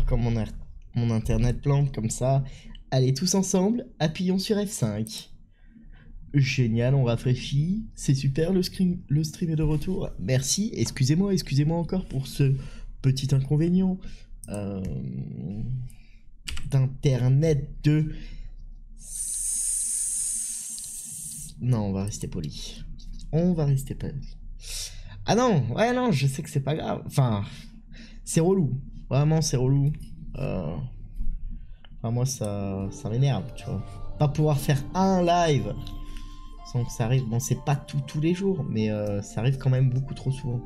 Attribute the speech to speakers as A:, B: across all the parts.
A: quand mon internet plante comme ça. Allez, tous ensemble, appuyons sur F5. Génial, on rafraîchit. C'est super, le stream est de retour. Merci, excusez-moi encore pour ce petit inconvénient d'internet de... Non, on va rester poli. On va rester poli. Ah non, ouais, non, je sais que c'est pas grave. Enfin, c'est relou. Vraiment, c'est relou. Enfin, moi, ça m'énerve, tu vois. Pas pouvoir faire un live sans que ça arrive. Bon, c'est pas tous les jours, mais ça arrive quand même beaucoup trop souvent.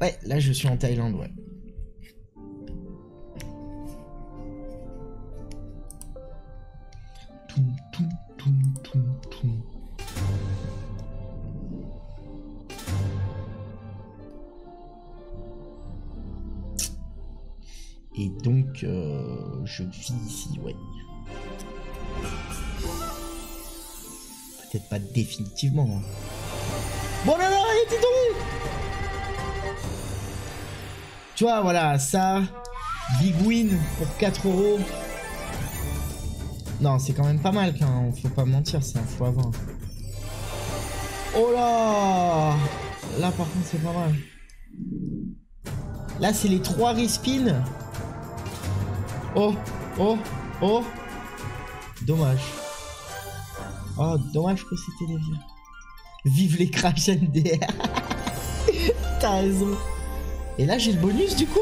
A: Ouais, là, je suis en Thaïlande, ouais. Et donc, je vis ici, ouais. Peut-être pas définitivement. Hein. Bon, non, non, arrêtez donc. Tu vois, voilà, ça, big win pour 4 €. Non, c'est quand même pas mal, quand faut pas mentir, c'est un x20. Oh là! Là, par contre, c'est pas mal. Là, c'est les 3 respins. Oh, oh, oh. Dommage. Oh, dommage que c'était les vieux. Vive les crash NDR. T'as raison. Et là, j'ai le bonus, du coup.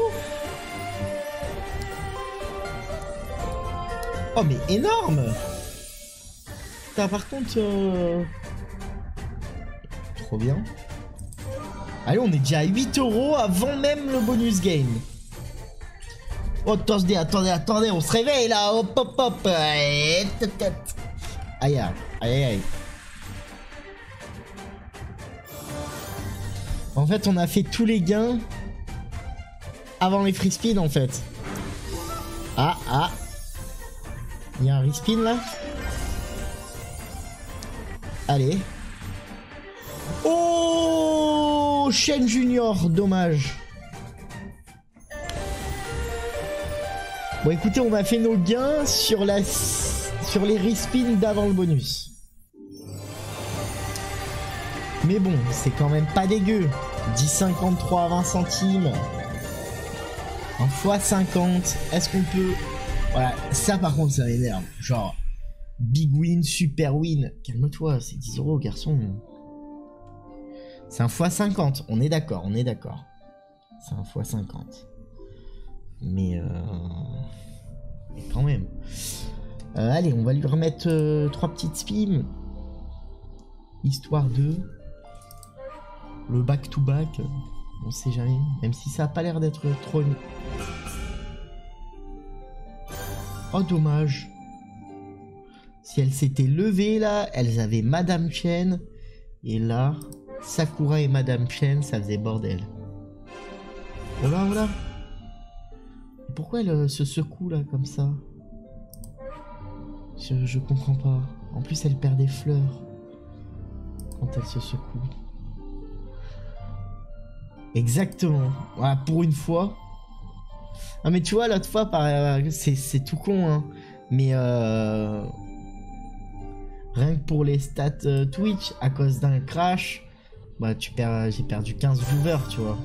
A: Oh, mais énorme. Putain, par contre... Trop bien. Allez, on est déjà à 8 € avant même le bonus game. Oh, attendez, on se réveille là. Hop, hop, hop. Aïe, aïe, aïe, aïe. En fait, on a fait tous les gains avant les free spin en fait. Ah, ah. Il y a un respin là. Allez. Oh, Shen Junior, dommage. Bon, écoutez, on a fait nos gains sur les respins d'avant le bonus. Mais bon, c'est quand même pas dégueu. 10,53 à 20 centimes. En x50. Est-ce qu'on peut... Voilà, ça par contre, ça m'énerve. Genre, big win, super win. Calme-toi, c'est 10 €, garçon. C'est un x50, on est d'accord, on est d'accord. C'est un x50. Mais quand même. Allez, on va lui remettre 3 petites spins. Histoire de... Le back-to-back, on sait jamais. Même si ça a pas l'air d'être trop... Oh, dommage. Si elles s'étaient levées, là, elles avaient Madame Chen. Et là, Sakura et Madame Chen, ça faisait bordel. Oh là, oh là. Pourquoi elle se secoue, là, comme ça? Je comprends pas. En plus, elle perd des fleurs. Quand elle se secoue. Exactement. Voilà, pour une fois. Ah mais tu vois, l'autre fois, c'est tout con, hein. Mais rien que pour les stats Twitch, à cause d'un crash, bah j'ai perdu 15 viewers, tu vois.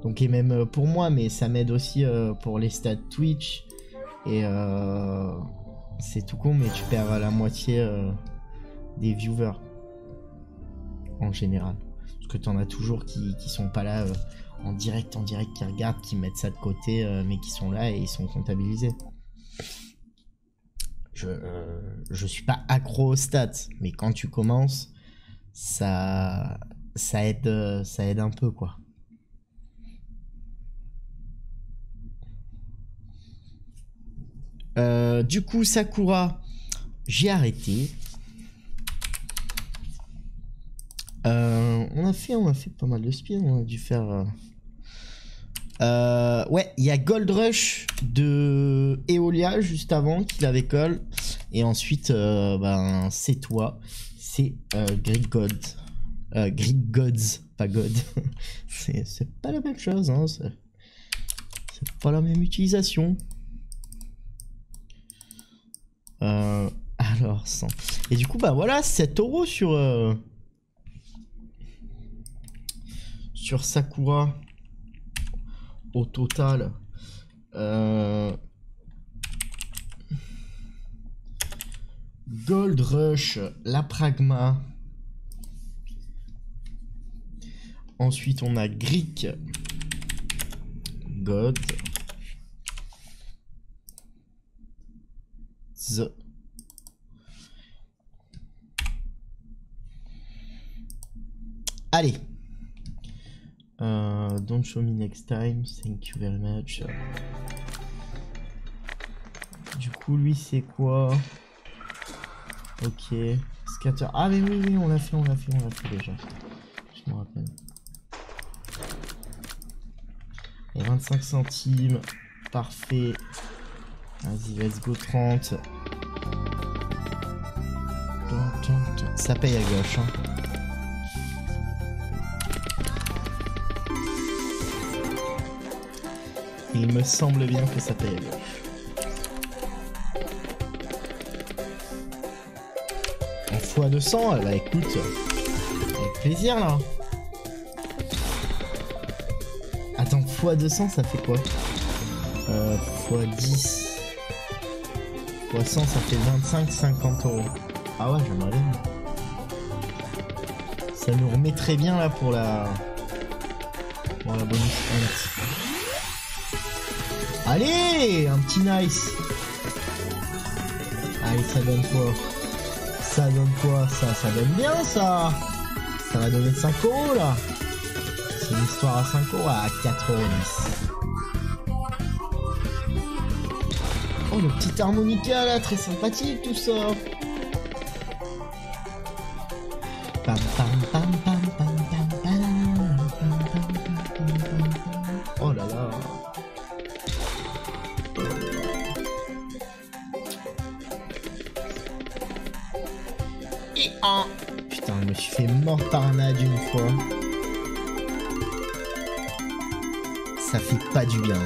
A: Donc et même pour moi, mais ça m'aide aussi pour les stats Twitch. Et c'est tout con, mais tu perds la moitié des viewers. En général. Parce que t'en as toujours qui sont pas là en direct, qui regardent, qui mettent ça de côté, mais qui sont là et ils sont comptabilisés. Je suis pas accro aux stats, mais quand tu commences, ça aide un peu, quoi. Du coup, Sakura, j'ai arrêté. On a fait pas mal de spins, on a dû faire... ouais, il y a Gold Rush de Eolia juste avant qu'il avait call. Et ensuite, ben, c'est toi, c'est Great Gold. Greek Gods, pas God. C'est pas la même chose, hein. C'est pas la même utilisation. Alors, 100. Et du coup, bah voilà, 7 € sur Sakura. Au total. Gold Rush, la Pragma. Ensuite, on a Greek God. Allez. Don't show me next time. Thank you very much. Du coup, lui, c'est quoi? Ok. Scatter. Ah, mais oui, on l'a fait déjà. Je me rappelle. Et 25 centimes. Parfait. Vas-y, let's go 30. Ça paye à gauche, hein. Il me semble bien que ça paye à gauche. En x200, bah écoute, avec plaisir là. Attends, x200 ça fait quoi? x10. x100 ça fait 25-50 €. Ah ouais, j'aimerais bien. Ça nous remet très bien là pour la bonus hunt. Allez, un petit nice. Allez, ça donne quoi? Ça donne quoi? Ça donne bien ça. Ça va donner 5 € là. C'est une histoire à 5 € à 4,10 €. Oh, le petit harmonica là, très sympathique tout ça. Pam pam pam pam pam pam pam pam. Oh là là. Et un. Putain, je me suis fait mort par un ad une fois. Ça fait pas du bien.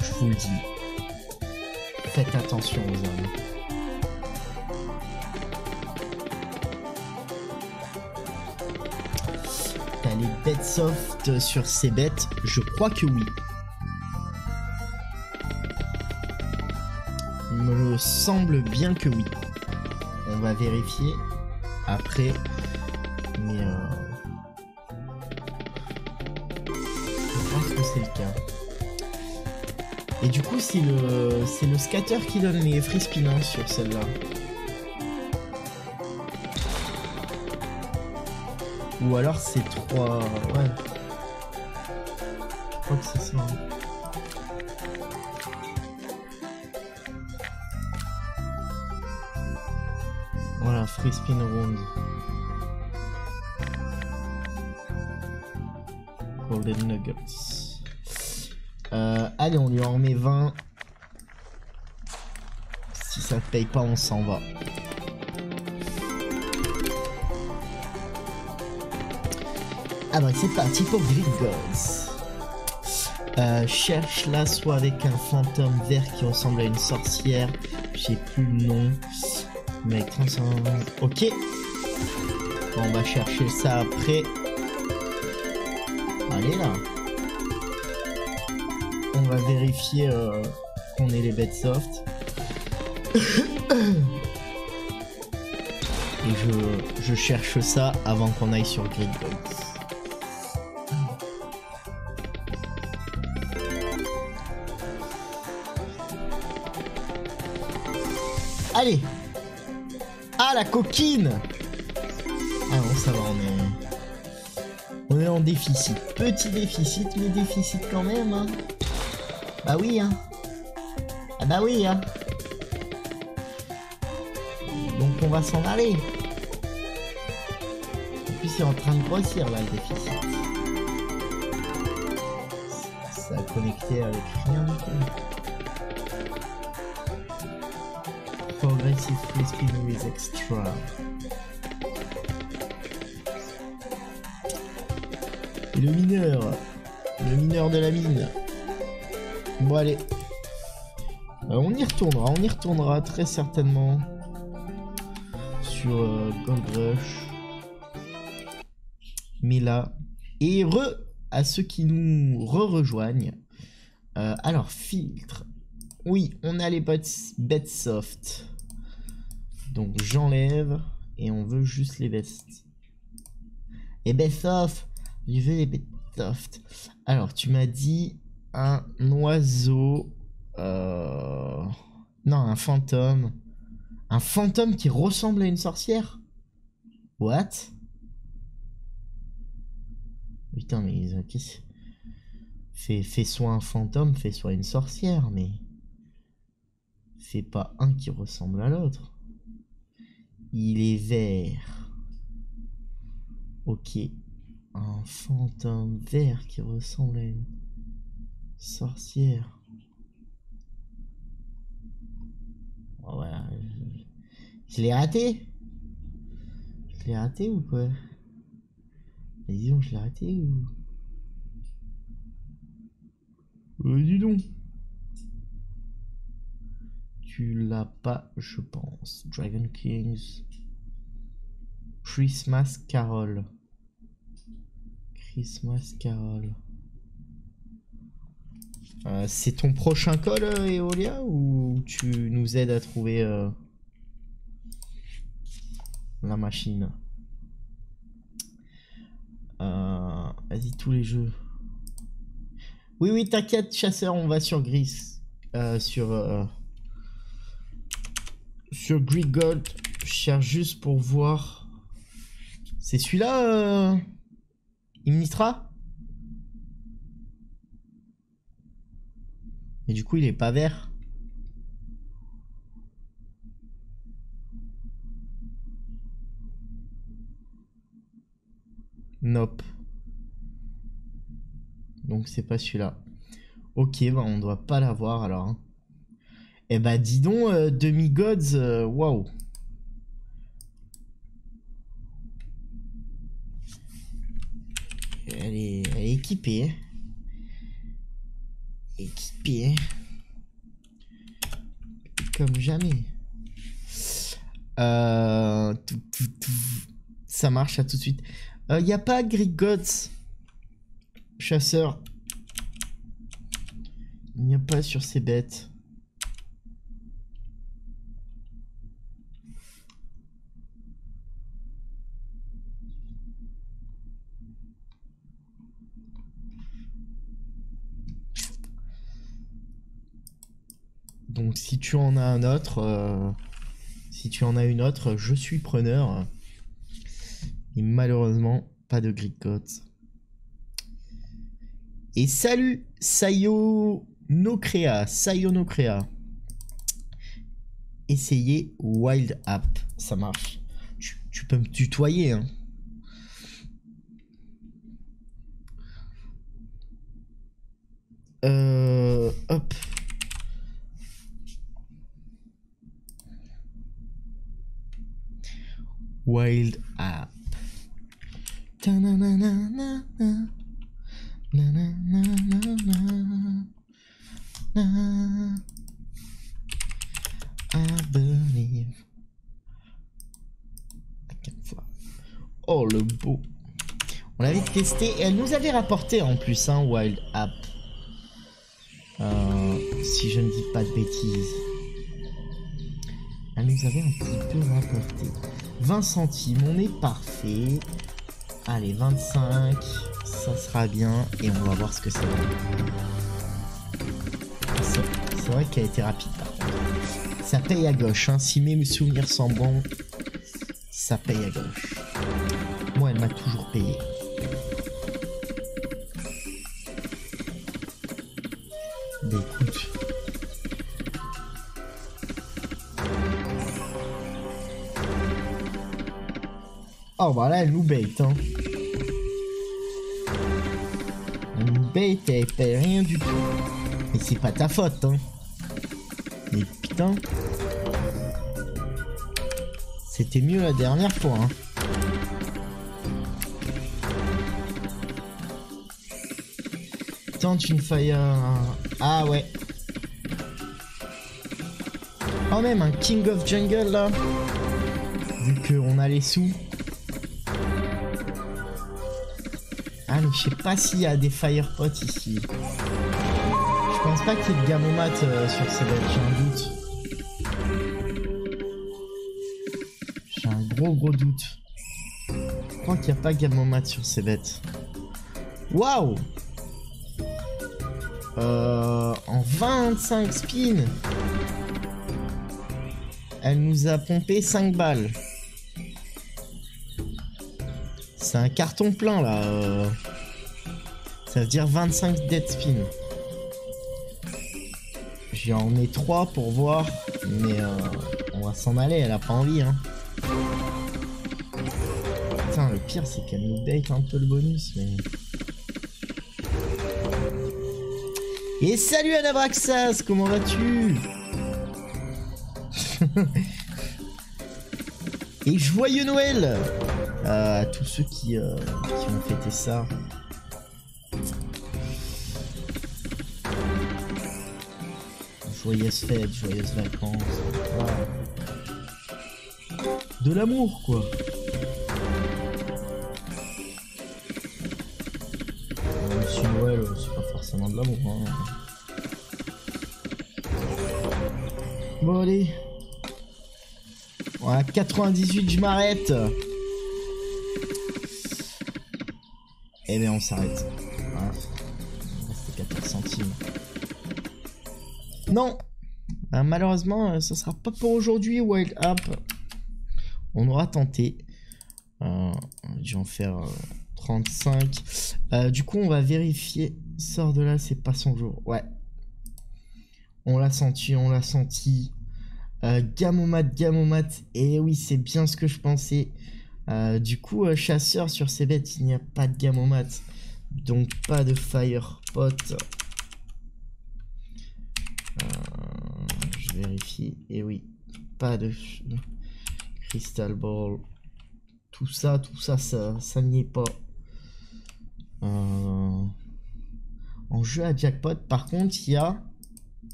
A: Je vous le dis. Faites attention aux hommes. T'as les bêtes soft sur ces bêtes? Je crois que oui. Il me semble bien que oui. On va vérifier après. Mais je pense que c'est le cas. Et du coup, c'est le scatter qui donne les free spins hein, sur celle-là. Ou alors c'est 3... Ouais. Je crois que c'est ça. Voilà, free spin round. Golden Nuggets. Allez, on lui en remet 20. Si ça ne paye pas, on s'en va. Ah bah c'est parti pour Greek Gods. Cherche-la soit avec un fantôme vert qui ressemble à une sorcière. J'ai plus le nom. Mais avec 35... Ok. Bon, on va chercher ça après. Allez là. On va vérifier qu'on ait les bêtes soft. Et je cherche ça avant qu'on aille sur Greek Gods. Allez. Ah, la coquine. Ah non, ça va, on est en déficit. Petit déficit, mais déficit quand même, hein. Bah oui, hein. Ah bah oui, hein. Donc on va s'en aller. En plus, c'est en train de grossir, là, le déficit. Ça a connecté avec rien du tout. Progressive free spin with extra. Et le mineur. Le mineur de la mine. Bon, allez. On y retournera très certainement. Sur Gold Rush. Mais là. Et à ceux qui nous rejoignent. Alors, filtre. Oui, on a les bêtes soft. Donc, j'enlève. Et on veut juste les vestes. Et bêtes soft. Je veux les bêtes soft. Alors, tu m'as dit un oiseau. Non, un fantôme. Un fantôme qui ressemble à une sorcière. What? Putain, mais qu'est-ce... Fais soit un fantôme, fais soit une sorcière, mais... Fais pas un qui ressemble à l'autre. Il est vert. Ok. Un fantôme vert qui ressemble à une sorcière. Oh, voilà. Je l'ai raté. Je l'ai raté ou quoi? Mais dis donc, je l'ai raté ou... dis donc. Tu l'as pas, je pense. Dragon Kings. Christmas Carol. Christmas Carol. C'est ton prochain call, Eolia, ou tu nous aides à trouver la machine? Vas-y, tous les jeux. Oui, oui, t'inquiète, chasseur, on va sur Gris. Sur Greek Gold. Je cherche juste pour voir. C'est celui-là, Imnitra? Mais du coup, il est pas vert. Nope. Donc c'est pas celui-là. Ok, bah on doit pas l'avoir alors. Hein. Eh bah dis donc, Demi-Gods, waouh. Elle est équipée. Équipée. Comme jamais. Ça marche, à tout de suite. Y a pas Greek Gods. Chasseur. Il n'y a pas sur ces bêtes. Donc si tu en as un autre, si tu en as une autre, je suis preneur. Et malheureusement, pas de Greek Gods. Et salut Sayonocrea. Essayez Wild App, ça marche. Tu peux me tutoyer, hein. Hop. Wild App. I believe I can fly. Oh le beau. On l'avait testé et elle nous avait rapporté en plus un Wild App. Si je ne dis pas de bêtises. Elle nous avait un petit peu rapporté. 20 centimes, on est parfait. Allez, 25, ça sera bien et on va voir ce que ça donne. C'est vrai qu'elle a été rapide par contre. Ça paye à gauche, hein. Si mes souvenirs sont bons, ça paye à gauche. Moi, elle m'a toujours payé. Mais écoute. Oh bah là elle nous bait hein. Elle nous bait, elle paye rien du tout. Mais c'est pas ta faute hein. Mais putain. C'était mieux la dernière fois hein. tente une fire... Ah ouais. Quand même un King of Jungle là. Vu qu'on a les sous. Ah mais je sais pas s'il y a des fire pots ici. Je pense pas qu'il y ait de Gamomat sur ces bêtes, j'ai un doute. J'ai un gros doute. Je crois qu'il n'y a pas Gamomat sur ces bêtes. Waouh! En 25 spins, elle nous a pompé 5 balles. C'est un carton plein là. Ça veut dire 25 dead spin. J'en ai 3 pour voir, mais on va s'en aller, elle a pas envie hein. Putain, le pire c'est qu'elle nous bait un peu le bonus, mais... Et salut Anabraxas, comment vas-tu? Et joyeux Noël à tous ceux qui ont fêté ça. Joyeuses fêtes, joyeuses vacances. Wow. De l'amour quoi. Monsieur Noël, c'est pas forcément de l'amour hein. Bon allez. Voilà, 98, je m'arrête. Eh bien on s'arrête. Voilà. C'était 14 centimes. Non. Malheureusement, ça sera pas pour aujourd'hui, Wild Up. On aura tenté. Je vais en faire 35. Du coup, on va vérifier. Sort de là, c'est pas son jour. Ouais. On l'a senti, on l'a senti. Gamomat. Et oui, c'est bien ce que je pensais. Du coup, chasseur sur ces bêtes, il n'y a pas de Gamomat. Donc, pas de fire pot. Je vérifie. Et oui, pas de crystal ball. Tout ça, ça n'y est pas. En jeu à jackpot, par contre, il y a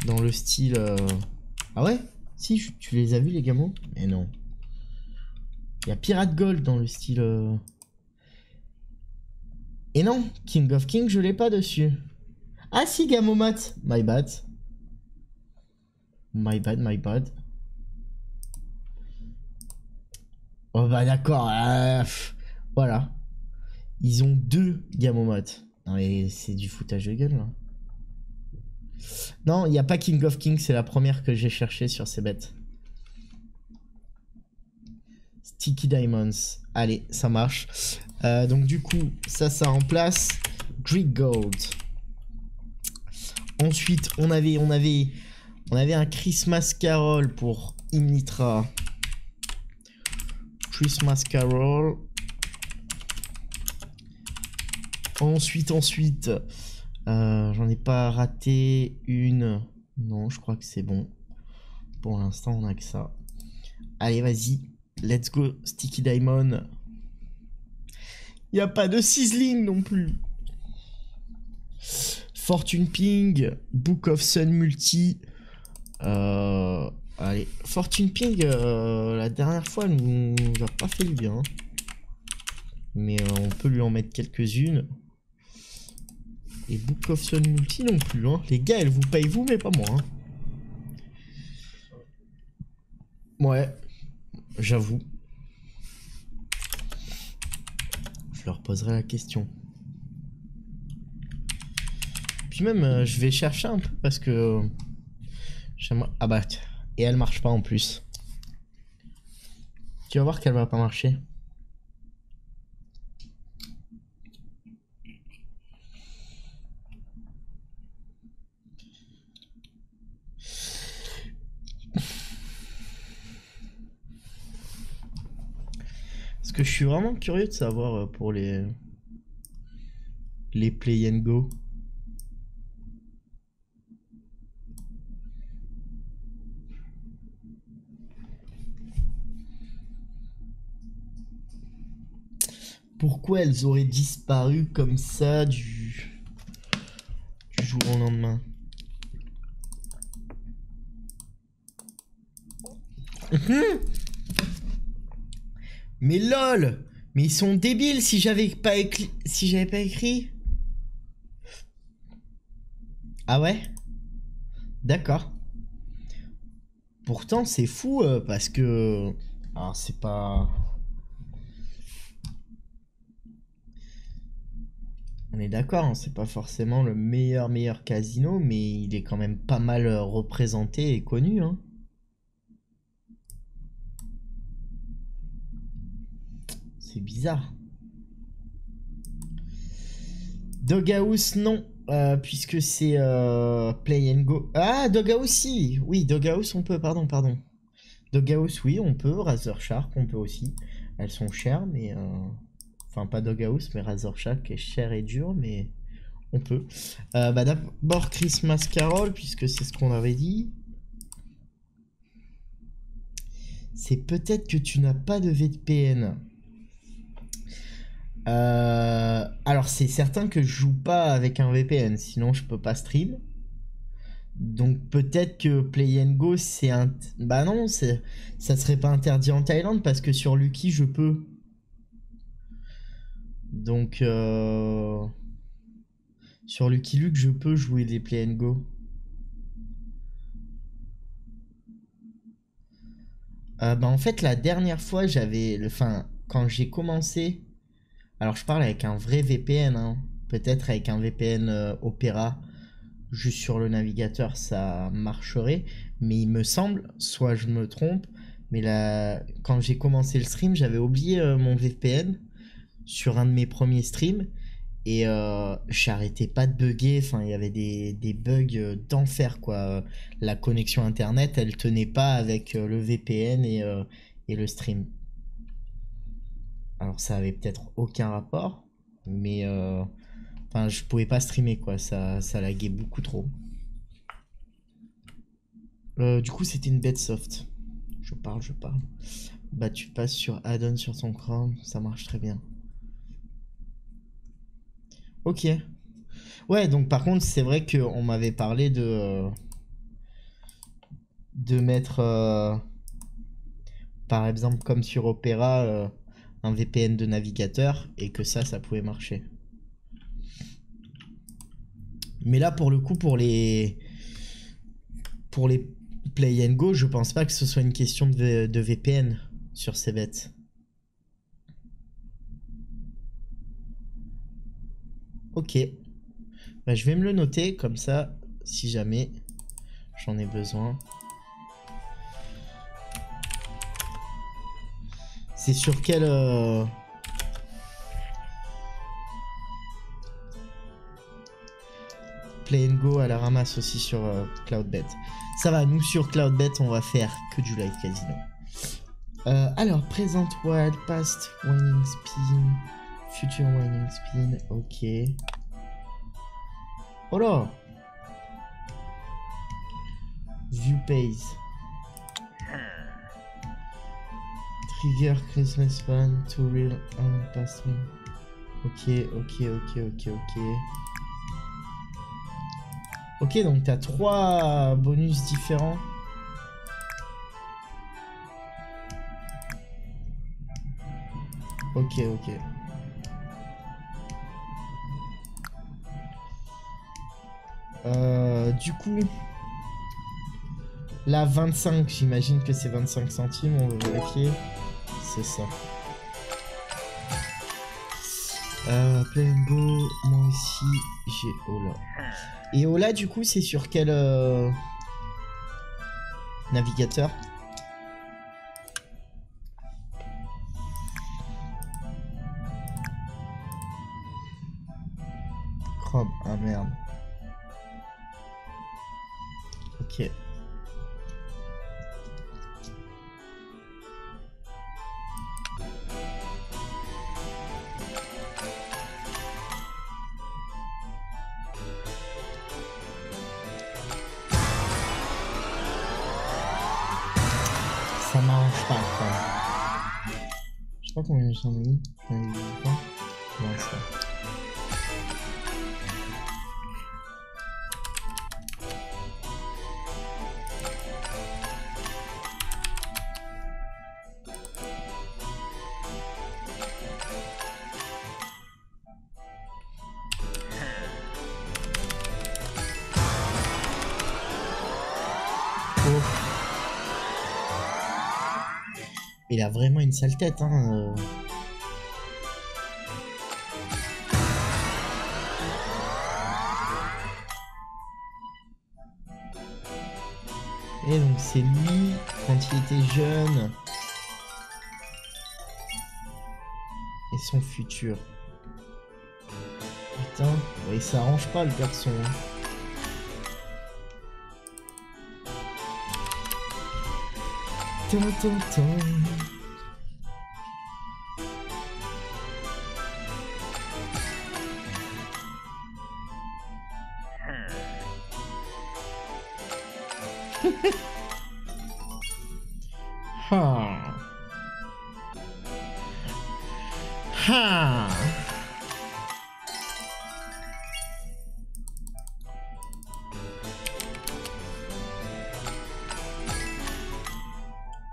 A: dans le style. Ah ouais? Si, tu les as vus les gamos? Mais non. Il y a Pirate Gold dans le style. Et non, King of King, je l'ai pas dessus. Ah si, Gamomat. My bad. Oh bah d'accord. Voilà. Ils ont 2 Gamomat. Non mais c'est du foutage de gueule là. Non, il n'y a pas King of King, c'est la première que j'ai cherché sur ces bêtes. Sticky Diamonds. Allez, ça marche. Donc du coup, ça remplace Greek Gold. Ensuite, on avait un Christmas Carol pour Imnitra. Christmas Carol. Ensuite, j'en ai pas raté une. Non, je crois que c'est bon. Pour l'instant, on a que ça. Allez, vas-y. Let's go, Sticky Diamond. Il n'y a pas de sizzling non plus. Fortune Ping, Book of Sun Multi. Allez, Fortune Ping, la dernière fois, elle nous a pas fait du bien. Mais on peut lui en mettre quelques-unes. Et Book of Sun Multi non plus. Hein. Les gars, elle vous paye vous, mais pas moi. Hein. Ouais, j'avoue. Je leur poserai la question. Puis même, je vais chercher un peu parce que... Ah bah, et elle marche pas en plus. Tu vas voir qu'elle va pas marcher. Parce que je suis vraiment curieux de savoir pour les play and go. Pourquoi elles auraient disparu comme ça du... jour au lendemain. Mais lol! Mais ils sont débiles si j'avais pas écrit. Ah ouais? D'accord. Pourtant c'est fou parce que... Alors c'est pas... On est d'accord, hein, c'est pas forcément le meilleur casino, mais il est quand même pas mal représenté et connu, hein. C'est bizarre. Doghouse, non. Puisque c'est Play and Go. Ah, Doghouse, si. Oui, Doghouse, on peut. Pardon. Doghouse, oui, on peut. Razor Shark, on peut aussi. Elles sont chères, mais... Enfin, pas Doghouse, mais Razor Shark est cher et dur, mais on peut. Bah, d'abord, Christmas Carol, puisque c'est ce qu'on avait dit. C'est peut-être que tu n'as pas de VPN. Alors c'est certain que je joue pas avec un VPN, sinon je peux pas stream. Donc peut-être que Play and Go c'est un... Bah non, ça serait pas interdit en Thaïlande parce que sur Lucky je peux. Donc sur Lucky Luke je peux jouer des Play and Go. Bah en fait la dernière fois j'avais... Enfin quand j'ai commencé... Alors je parle avec un vrai VPN, hein. Peut-être avec un VPN Opera, juste sur le navigateur, ça marcherait. Mais il me semble, soit je me trompe, mais là, quand j'ai commencé le stream, j'avais oublié mon VPN sur un de mes premiers streams. Et j'arrêtais pas de bugger, enfin il y avait des bugs d'enfer quoi. La connexion internet, elle tenait pas avec le VPN et le stream. Alors ça avait peut-être aucun rapport, mais enfin je pouvais pas streamer quoi, ça laguait beaucoup trop. Du coup c'était une bête soft. Je parle. Bah tu passes sur add-on sur ton Chrome, ça marche très bien. Ok. Ouais donc par contre c'est vrai qu'on m'avait parlé de mettre par exemple comme sur Opera un VPN de navigateur et que ça pouvait marcher. Mais là pour le coup pour les Play and Go, je pense pas que ce soit une question de VPN sur ces bêtes. Ok. Bah, je vais me le noter comme ça si jamais j'en ai besoin. C'est sur quel Play and Go à la ramasse aussi sur Cloudbet. Ça va, nous sur Cloudbet on va faire que du live casino. Alors, present wild, past winning spin, future winning spin, ok. Oh là! View pays. Trigger Christmas fun to real and past win. Ok. Ok, donc t'as 3 bonus différents. Ok. Du coup, là 25, j'imagine que c'est 25 centimes, on va vérifier. C'est ça. Play and Go, moi aussi j'ai Ola. Et Ola du coup c'est sur quel navigateur? Chrome, ah merde. Ok. Ça m'arrange pas quoi. Je sais pas combien j'en ai mis. J'en ai mis pas. Non, ça. Il a vraiment une sale tête, hein. Et donc c'est lui, quand il était jeune. Et son futur. Putain, il s'arrange pas le garçon. Tin, tin, tin. Ha. Ha.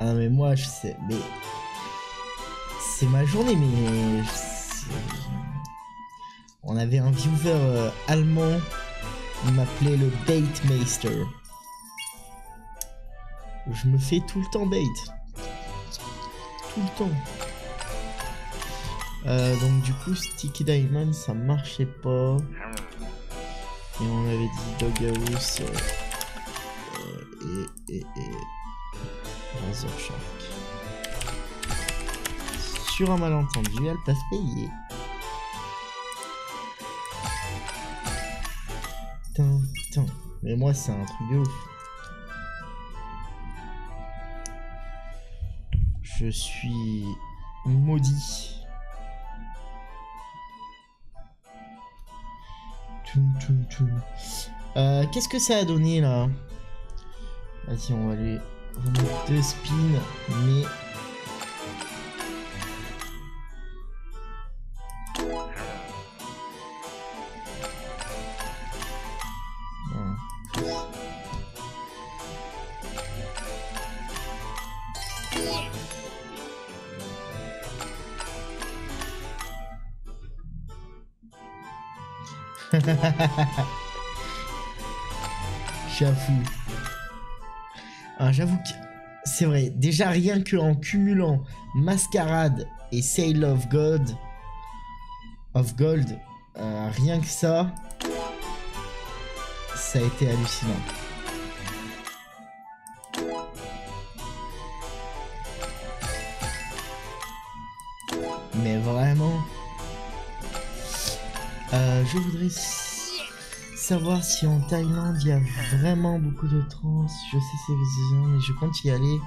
A: Ah mais moi je sais, mais c'est ma journée, mais on avait un viewer allemand, il m'appelait le Baitmeister. Je me fais tout le temps bait. Tout le temps. Donc du coup Sticky Diamond ça marchait pas. Et on avait dit Doghouse et Razor Shark. Sur un malentendu, elles peuvent payer. Tin. Mais moi c'est un truc de ouf. Je suis maudit. Qu'est-ce que ça a donné là? Vas-y, on va aller remettre 2 spins, mais... J'avoue. Ah, j'avoue que c'est vrai. Déjà rien que en cumulant Mascarade et Sail of Gold, rien que ça a été hallucinant. Mais vraiment. Je voudrais savoir si en Thaïlande il y a vraiment beaucoup de trans. Je sais c'est bien, mais je compte y aller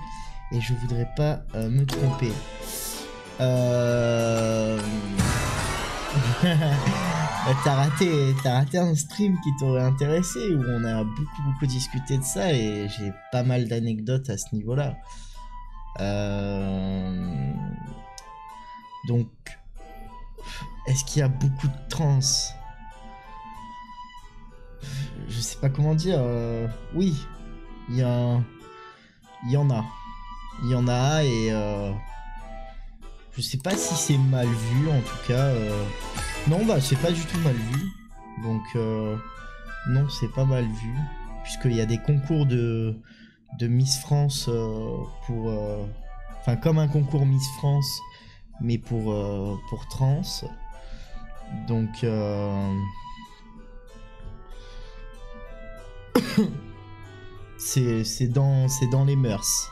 A: et je voudrais pas me tromper. T'as raté un stream qui t'aurait intéressé où on a beaucoup discuté de ça et j'ai pas mal d'anecdotes à ce niveau-là. Donc, est-ce qu'il y a beaucoup de trans? Je sais pas comment dire. Oui, il y en a. Il y en a et je sais pas si c'est mal vu en tout cas. Non, bah c'est pas du tout mal vu. Donc non, c'est pas mal vu puisqu'il y a des concours de Miss France pour, enfin comme un concours Miss France mais pour trans. Donc c'est dans les mœurs.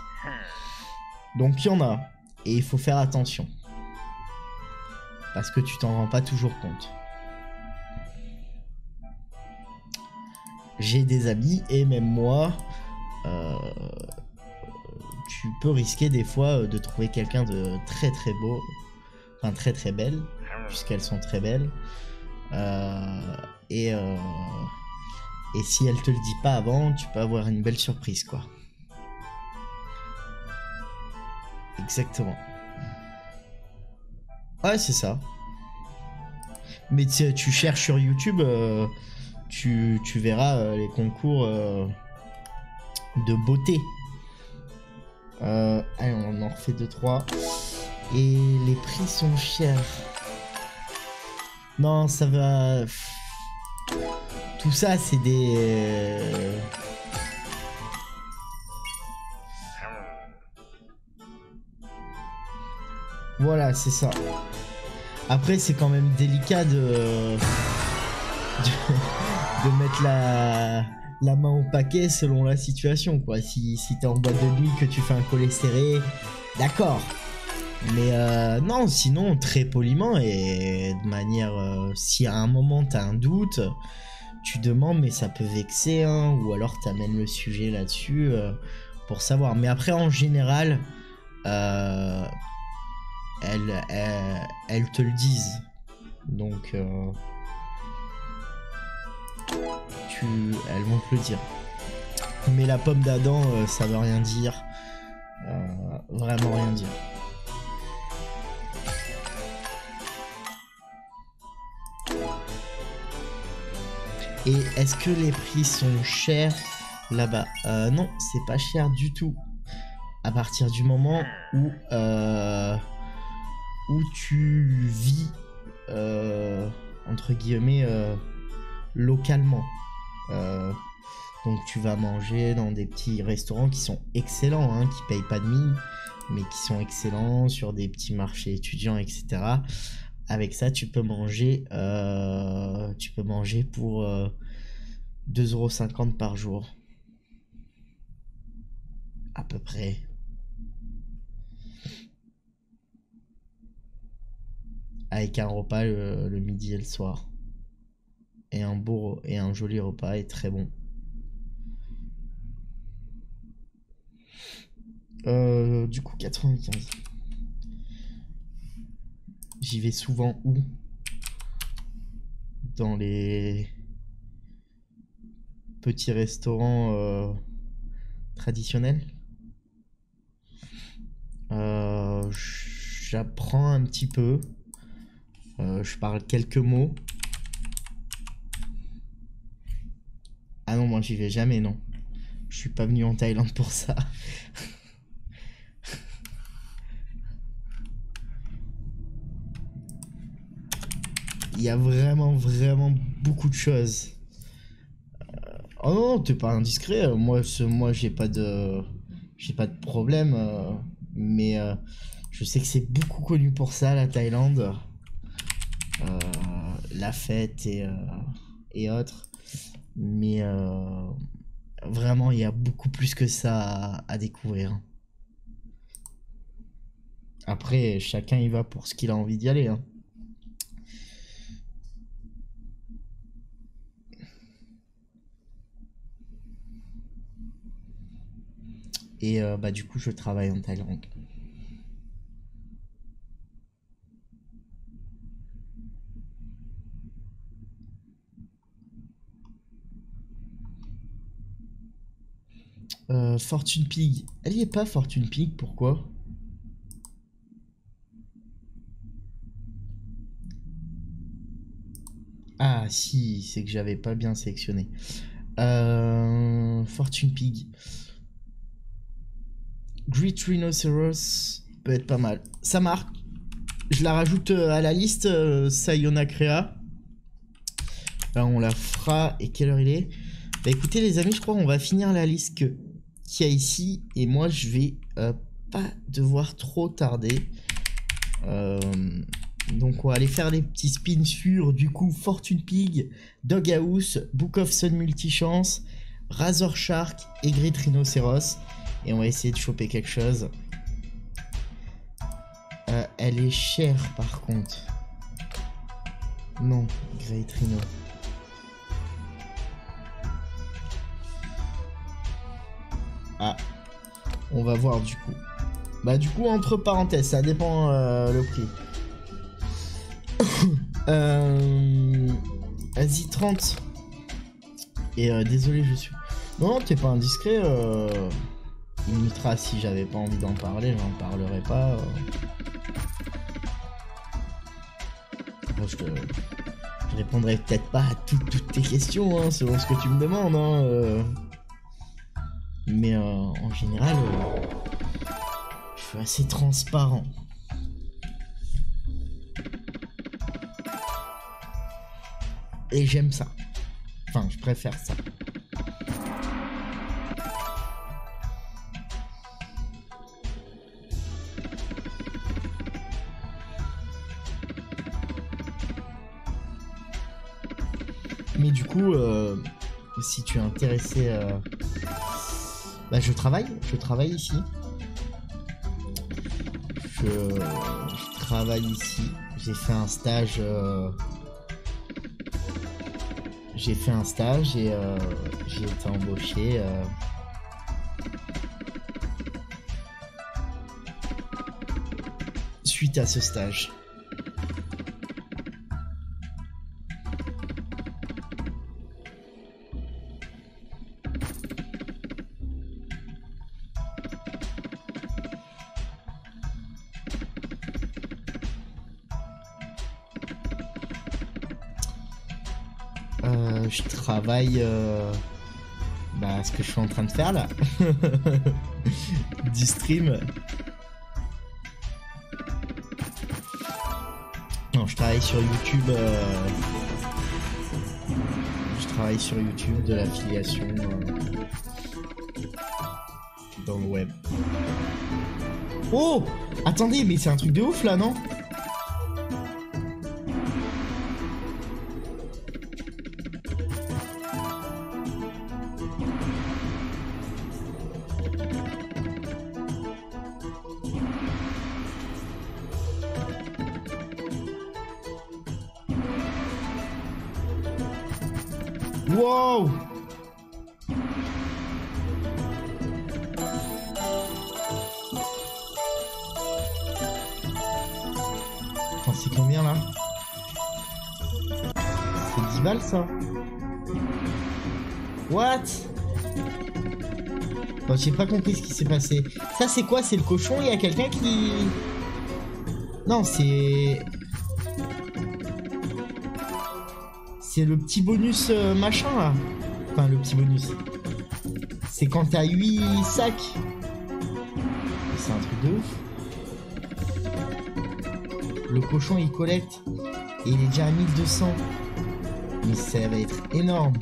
A: Donc il y en a et il faut faire attention parce que tu t'en rends pas toujours compte. J'ai des amis et même moi, tu peux risquer des fois de trouver quelqu'un de très beau, enfin très belle, puisqu'elles sont très belles, et si elle te le dit pas avant, tu peux avoir une belle surprise quoi. Exactement. Ouais, c'est ça. Mais tu cherches sur YouTube, tu verras les concours de beauté. Allez, on en refait 2-3. Et les prix sont chers. Non, ça va... Tout ça, c'est des... Voilà, c'est ça. Après, c'est quand même délicat de mettre la main au paquet selon la situation, quoi. Si t'es en boîte de nuit, que tu fais un collet serré, d'accord. Mais non, sinon, très poliment et de manière... si à un moment t'as un doute, tu demandes, mais ça peut vexer, hein, ou alors t'amènes le sujet là-dessus pour savoir. Mais après, en général, elles te le disent. Donc, elles vont te le dire. Mais la pomme d'Adam, ça veut rien dire. Vraiment rien dire. Et est-ce que les prix sont chers là-bas? Non, c'est pas cher du tout. À partir du moment où tu vis entre guillemets localement. Donc tu vas manger dans des petits restaurants qui sont excellents, hein, qui payent pas de mine, mais qui sont excellents sur des petits marchés étudiants, etc. Avec ça, tu peux manger pour 2,50 € par jour. À peu près. Avec un repas le midi et le soir. Et un joli repas et très bon. Du coup, 95. J'y vais souvent où? Dans les petits restaurants traditionnels. J'apprends un petit peu. Je parle quelques mots. Ah non, moi j'y vais jamais, non. Je suis pas venu en Thaïlande pour ça. Il y a vraiment beaucoup de choses. Oh non, t'es pas indiscret. Moi j'ai pas de problème. Mais je sais que c'est beaucoup connu pour ça, la Thaïlande. La fête et autres. Mais vraiment, il y a beaucoup plus que ça à découvrir. Après, chacun y va pour ce qu'il a envie d'y aller, hein. Et bah du coup, je travaille en Thaïlande. Fortune Pig. Elle y est pas, Fortune Pig, pourquoi? Ah si, c'est que j'avais pas bien sélectionné. Fortune Pig. Great Rhinoceros peut être pas mal. Ça marque. Je la rajoute à la liste, Sayona Crea. Là, on la fera. Et quelle heure il est? Bah écoutez les amis, je crois qu'on va finir la liste qu'il y a ici. Et moi, je vais pas devoir trop tarder. Donc on va aller faire des petits spins sur du coup Fortune Pig, Doghouse, Book of Sun Multichance, Razor Shark et Great Rhinoceros. Et on va essayer de choper quelque chose. Elle est chère par contre. Non, Great Rhino. Ah, on va voir du coup. Bah du coup entre parenthèses, ça dépend le prix. Vas-y 30. Et désolé je suis... Non t'es pas indiscret. Mitra, si j'avais pas envie d'en parler, j'en parlerai pas. Je répondrai peut-être pas à toutes tes questions, hein, selon ce que tu me demandes. Hein, mais en général, je suis assez transparent. Et j'aime ça. Enfin, je préfère ça. coup, si tu es intéressé, bah, je travaille ici. Je travaille ici. J'ai fait un stage. J'ai fait un stage et j'ai été embauché. Suite à ce stage. Je travaille bah, ce que je suis en train de faire là. Du stream. Non, je travaille sur YouTube. Je travaille sur YouTube de l'affiliation dans le web. Oh! Attendez, mais c'est un truc de ouf là, non? Wow! Attends, c'est combien là? C'est 10 balles ça? What? Bon, j'ai pas compris ce qui s'est passé. Ça c'est quoi? C'est le cochon? Il y a quelqu'un qui... Non, c'est... C'est le petit bonus machin là. Enfin le petit bonus. C'est quand t'as 8 sacs. C'est un truc de ouf. Le cochon il collecte. Et il est déjà à 1200. Mais ça va être énorme.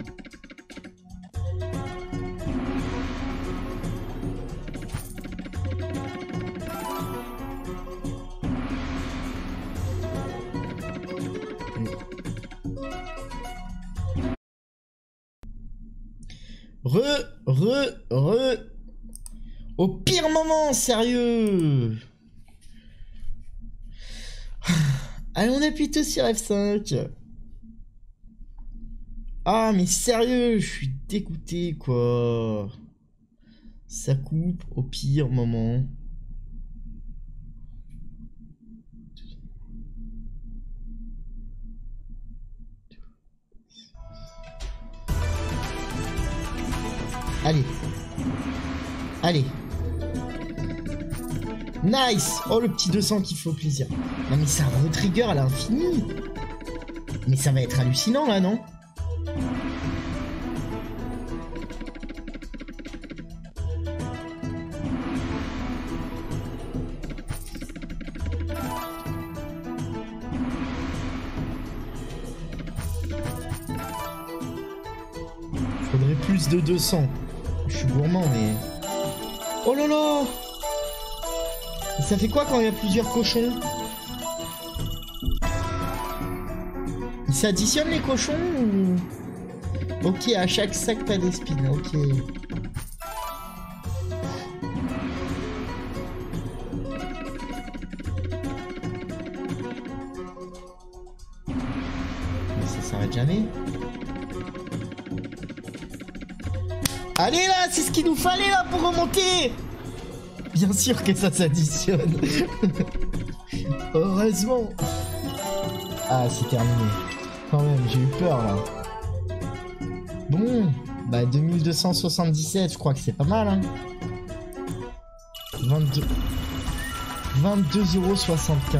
A: Au pire moment, sérieux. Allez, on appuie tout sur F5. Ah, mais sérieux, je suis dégoûté, quoi. Ça coupe au pire moment. Allez. Allez. Nice. Oh, le petit 200 qui fait plaisir. Non, mais ça retrigger à l'infini. Mais ça va être hallucinant, là, non? Faudrait plus de 200. Je suis gourmand, mais... Oh là là! Ça fait quoi quand il y a plusieurs cochons? Ils s'additionnent les cochons ou... Ok, à chaque sac t'as des spins, ok. Mais ça s'arrête jamais. Allez là, c'est ce qu'il nous fallait là pour remonter. Bien sûr que ça s'additionne. Heureusement. Ah, c'est terminé. Quand même, j'ai eu peur là. Bon, bah 2277, je crois que c'est pas mal. Hein. 22,75 €.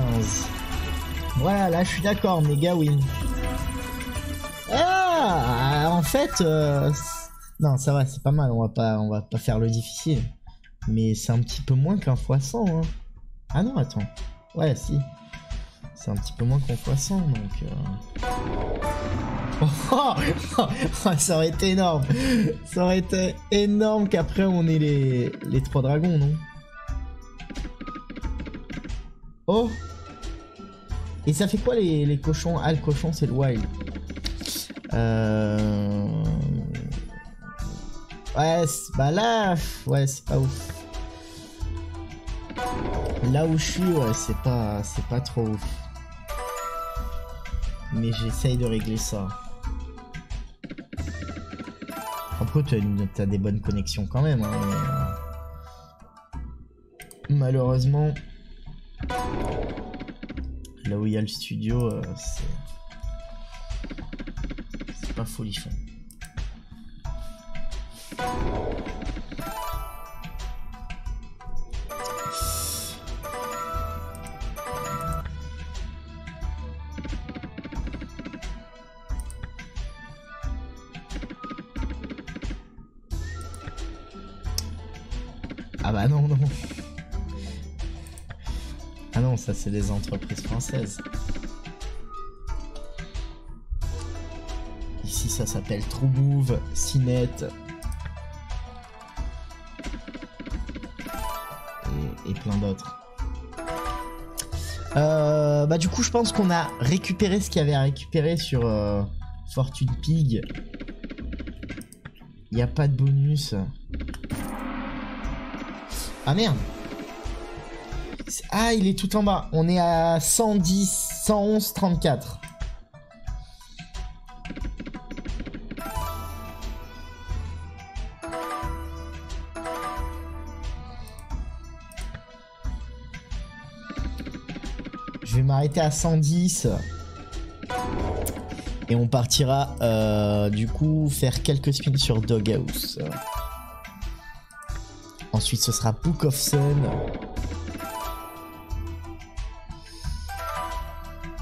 A: Voilà, là je suis d'accord, méga win. Ah, en fait, non, ça va, c'est pas mal. On va pas faire le difficile. Mais c'est un petit peu moins qu'un x100. Hein. Ah non, attends. Ouais, si. C'est un petit peu moins qu'un x100, donc... Oh, ça aurait été énorme. Ça aurait été énorme qu'après on ait les 3 dragons, non? Oh. Et ça fait quoi les cochons? Ah, le cochon, c'est le wild. Ouais, bah là, ouais, c'est pas ouf. Là où je suis, ouais, c'est pas trop ouf. Mais j'essaye de régler ça. Après, t'as des bonnes connexions quand même, hein, mais, malheureusement, là où il y a le studio, c'est pas folichon. Ah bah non, non. Ah non, ça c'est des entreprises françaises. Ici ça s'appelle Troubouve, Cinet. Et plein d'autres. Bah du coup je pense qu'on a récupéré ce qu'il y avait à récupérer sur Fortune Pig. Il n'y a pas de bonus. Ah merde. Ah, il est tout en bas. On est à 110, 111, 34. Je vais m'arrêter à 110. Et on partira du coup faire quelques spins sur Doghouse. Ensuite ce sera Book of Sun.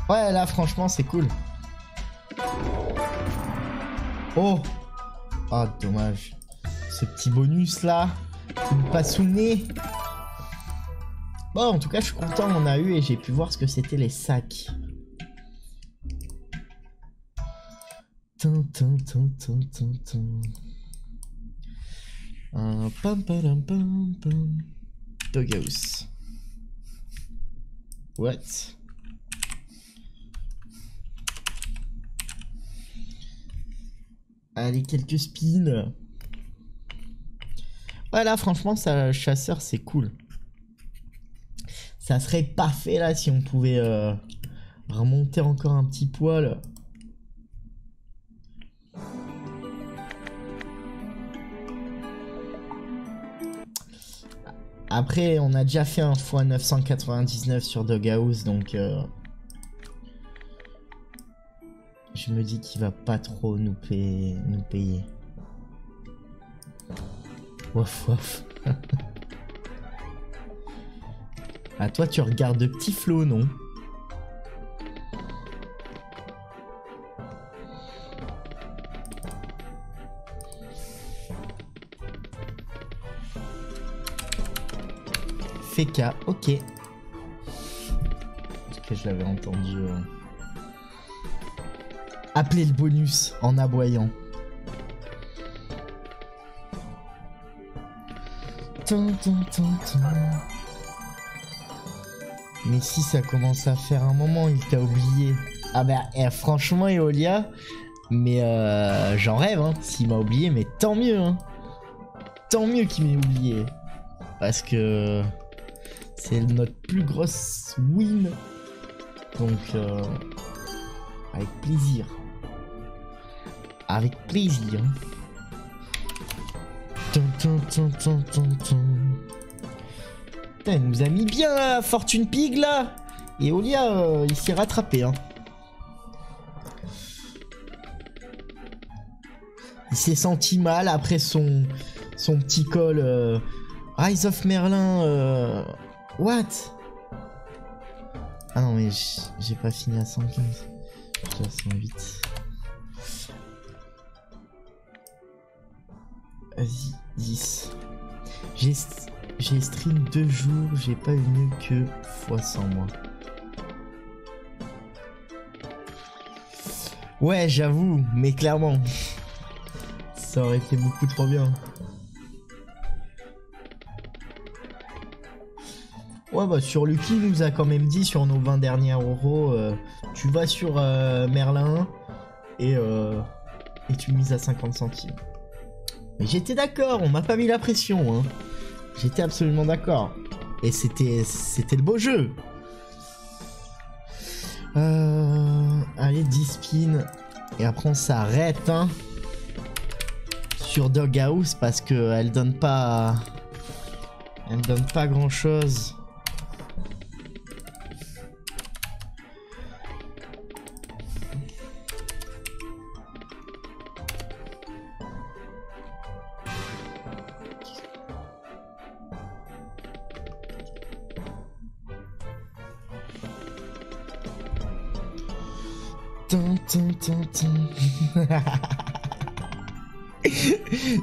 A: Ouais là franchement c'est cool. Oh. Ah dommage. Ce petit bonus là qui me passe sous le nez. Bon en tout cas je suis content on a eu et j'ai pu voir ce que c'était les sacs. Pam pam pam pam. Doghouse. What? Allez, quelques spins. Voilà, franchement, ça, chasseur, c'est cool. Ça serait parfait là si on pouvait remonter encore un petit poil. Après, on a déjà fait un x 999 sur Doghouse, donc je me dis qu'il va pas trop nous payer. Wouf wouf. Ah toi tu regardes de petits flots, non? Feka, ok. Parce que je l'avais entendu appeler le bonus en aboyant. Mais si ça commence à faire un moment, il t'a oublié. Ah bah franchement Eolia, mais j'en rêve hein, s'il m'a oublié, mais tant mieux hein. Tant mieux qu'il m'ait oublié. Parce que c'est notre plus grosse win. Donc avec plaisir. Avec plaisir. Putain, il nous a mis bien la Fortune Pig là. Et Olia il s'est rattrapé hein. Il s'est senti mal après son petit call Rise of Merlin what? Ah non mais j'ai pas fini à 115. J'ai à 108. Vas-y, 10. J'ai stream 2 jours, j'ai pas eu mieux que x100 moi. Ouais, j'avoue, mais clairement. Ça aurait été beaucoup trop bien. Ouais, bah sur Lucky, il nous a quand même dit sur nos 20 derniers euros, tu vas sur Merlin et et tu mises à 50 centimes. Mais j'étais d'accord, on m'a pas mis la pression, hein. J'étais absolument d'accord. Et c'était le beau jeu. Allez, 10 spins. Et après on s'arrête, hein, sur Doghouse parce que elle donne pas grand chose.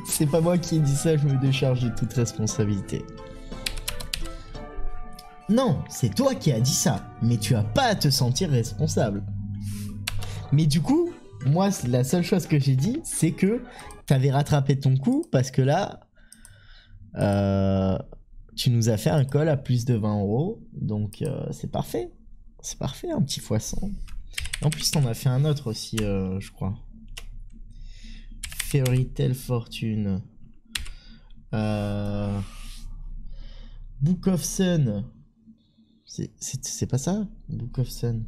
A: C'est pas moi qui ai dit ça, je me décharge de toute responsabilité. Non, c'est toi qui as dit ça, mais tu as pas à te sentir responsable. Mais du coup, moi, la seule chose que j'ai dit, c'est que t'avais rattrapé ton coup, parce que là, tu nous as fait un call à plus de 20 €, donc c'est parfait. C'est parfait, un petit x100. En plus, t'en as fait un autre aussi, je crois. Fairy Tail Fortune. Book of Sun. C'est pas ça? Book of Sun.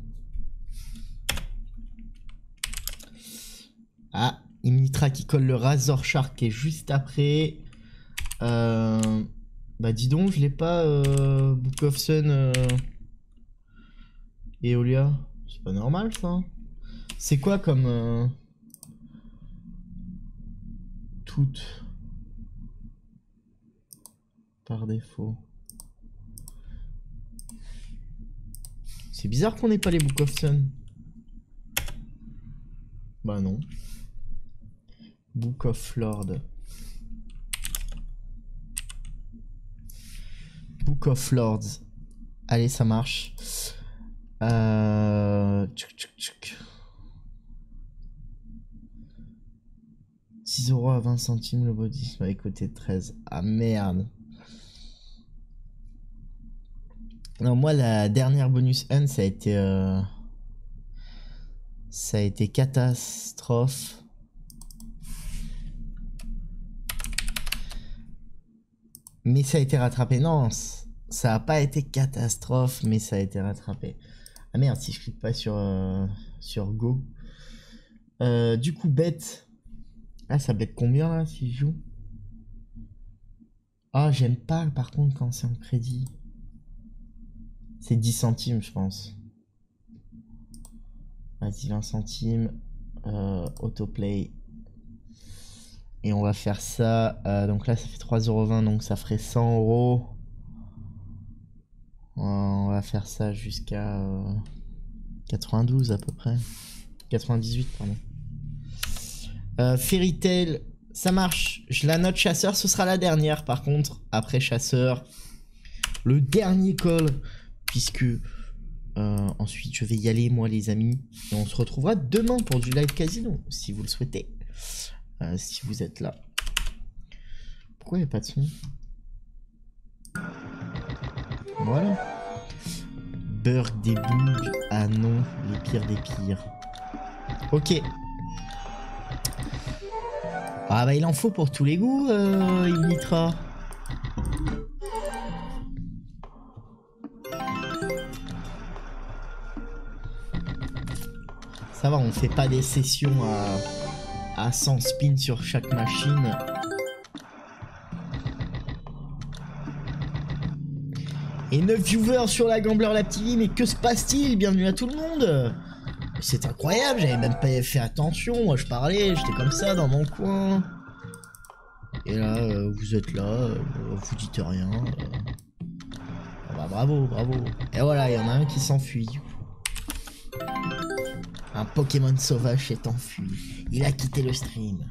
A: Ah, Imnitra qui colle le Razor Shark qui est juste après. Bah dis donc, je l'ai pas, Book of Sun. Eolia. C'est pas normal ça. C'est quoi comme... toutes par défaut. C'est bizarre qu'on ait pas les Book of Sun. Bah non. Book of Lord. Book of Lords. Allez, ça marche. Tchouk, tchouk, tchouk. 6 € à 20 centimes le body. Bah écoutez, 13. Ah merde. Non, moi la dernière bonus hunt ça a été catastrophe. Mais ça a été rattrapé. Non, ça a pas été catastrophe, mais ça a été rattrapé. Ah merde, si je clique pas sur Go. Du coup, bête. Ah, ça bête combien là si je joue? Ah, j'aime pas par contre quand c'est en crédit. C'est 10 centimes, je pense. Vas-y, 20 centimes. Autoplay. Et on va faire ça. Donc là, ça fait 3,20 €, donc ça ferait 100 €. On va faire ça jusqu'à 92 à peu près. 98, pardon. Fairy Tail, ça marche. Je la note chasseur, ce sera la dernière par contre. Après chasseur, le dernier call. Puisque ensuite je vais y aller moi les amis. Et on se retrouvera demain pour du live casino. Si vous le souhaitez. Si vous êtes là. Pourquoi il n'y a pas de son? Voilà. Burg des bugs. Ah non, les pires des pires. Ok. Ah bah il en faut pour tous les goûts, Imnitra. Ça va, on fait pas des sessions à 100 spins sur chaque machine. Et 9 viewers sur la Gambler Lab TV, mais que se passe-t-il? Bienvenue à tout le monde. C'est incroyable, j'avais même pas fait attention, moi je parlais, j'étais comme ça dans mon coin. Et là, vous êtes là, vous dites rien. Bah, bravo, bravo. Et voilà, il y en a un qui s'enfuit. Un Pokémon sauvage s'est enfui. Il a quitté le stream.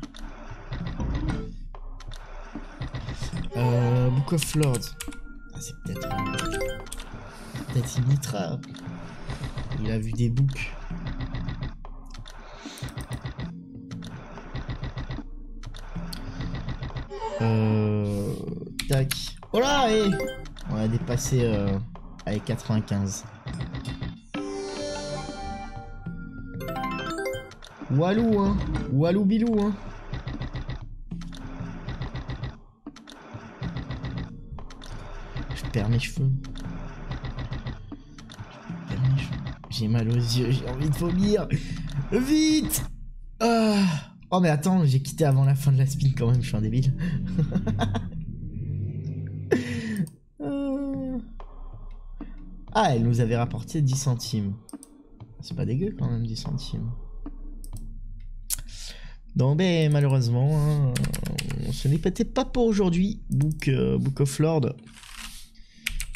A: Book of Lords. Ah, c'est peut-être Imnitra. Il a vu des books. Tac. Oh là, hey, on a dépassé avec 95. Walou, hein. Walou bilou, hein. Je perds mes cheveux. J'ai mal aux yeux, j'ai envie de vomir. Vite. Oh mais attends, j'ai quitté avant la fin de la spin quand même, je suis un débile. Ah, elle nous avait rapporté 10 centimes. C'est pas dégueu quand même, 10 centimes. Non, mais malheureusement, hein, ce n'est peut-être pas pour aujourd'hui. Book of Lord.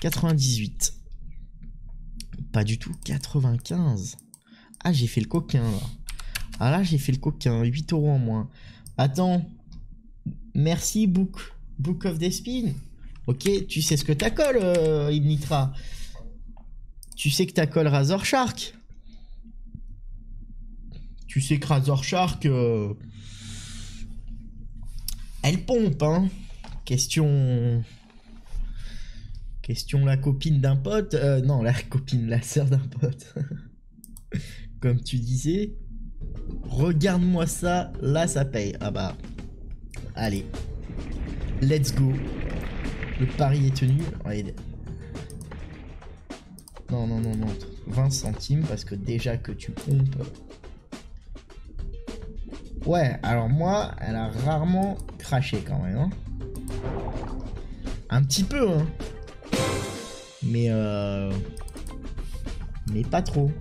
A: 98. Pas du tout, 95. Ah, j'ai fait le coquin là. Ah là, j'ai fait le coquin, 8 € en moins. Attends. Merci, Book of the Spin. Ok, tu sais ce que t'as colle, Ibnitra. Tu sais que t'as colle Razor Shark. Tu sais que Razor Shark, elle pompe, hein. Question la copine d'un pote. Non, la copine, la sœur d'un pote. Comme tu disais. Regarde-moi ça. Là, ça paye. Ah bah. Allez. Let's go. Le pari est tenu. Allez. Non, non, non, non. 20 centimes parce que déjà que tu pompes. Ouais, alors moi, elle a rarement craché quand même. Hein. Un petit peu, hein. Mais pas trop.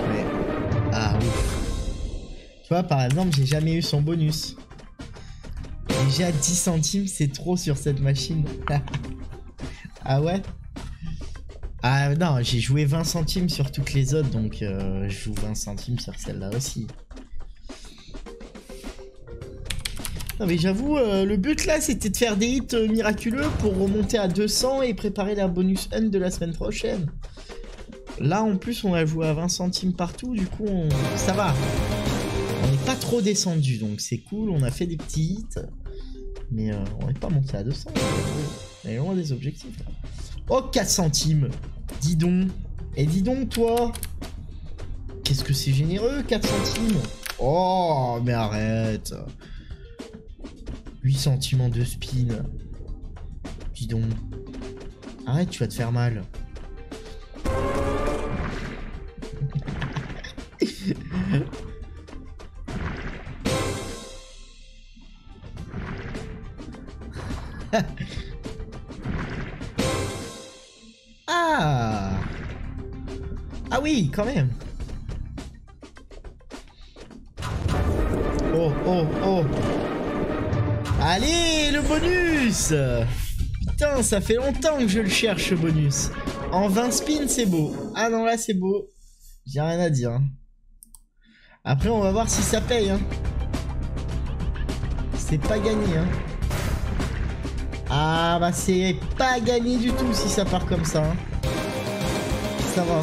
A: Ouais. Ah oui. Tu vois, par exemple, j'ai jamais eu son bonus. Déjà 10 centimes, c'est trop sur cette machine. Ah ouais? Ah non, j'ai joué 20 centimes sur toutes les autres, donc je joue 20 centimes sur celle-là aussi. Non mais j'avoue, le but là c'était de faire des hits miraculeux pour remonter à 200 et préparer la bonus hunt de la semaine prochaine. Là en plus on a joué à 20 centimes partout, du coup ça va. On n'est pas trop descendu donc c'est cool, on a fait des petits hits. Mais on n'est pas monté à 200. On est loin des objectifs. Là. Oh 4 centimes. Dis donc. Et dis donc toi. Qu'est-ce que c'est généreux 4 centimes. Oh mais arrête. 8 centimes en 2 spins. Dis donc. Arrête, tu vas te faire mal. Ah. Ah oui, quand même. Oh, oh, oh. Allez, le bonus! Putain, ça fait longtemps que je le cherche, ce bonus. En 20 spins, c'est beau. Ah non, là, c'est beau. J'ai rien à dire. Hein. Après, on va voir si ça paye. Hein. C'est pas gagné. Hein. Ah, bah, c'est pas gagné du tout si ça part comme ça. Hein. Ça va.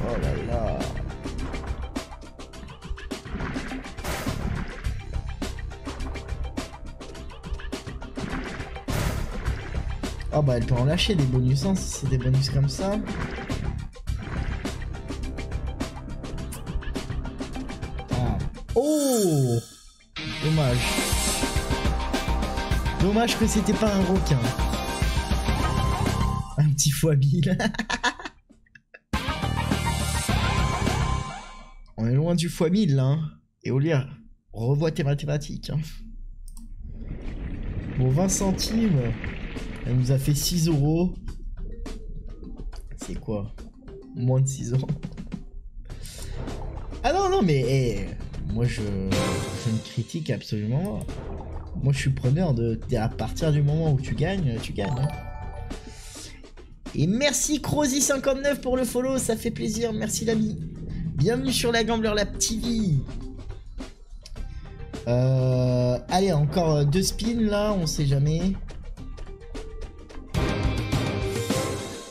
A: Oh là là. Oh bah elle peut en lâcher des bonus hein, si c'est des bonus comme ça. Ah. Oh. Dommage. Dommage que c'était pas un requin. Un petit x1000. On est loin du x1000 là. Hein. Et Olia, revois tes mathématiques. Hein. Bon, 20 centimes. Elle nous a fait 6 €. C'est quoi? Moins de 6 €. Ah non, non, mais hey, moi je ne critique absolument pas. Moi je suis preneur de... À partir du moment où tu gagnes, tu gagnes. Hein. Et merci Crozy59 pour le follow, ça fait plaisir, merci l'ami. Bienvenue sur la Gambler Lab TV. Allez, encore 2 spins là, on sait jamais.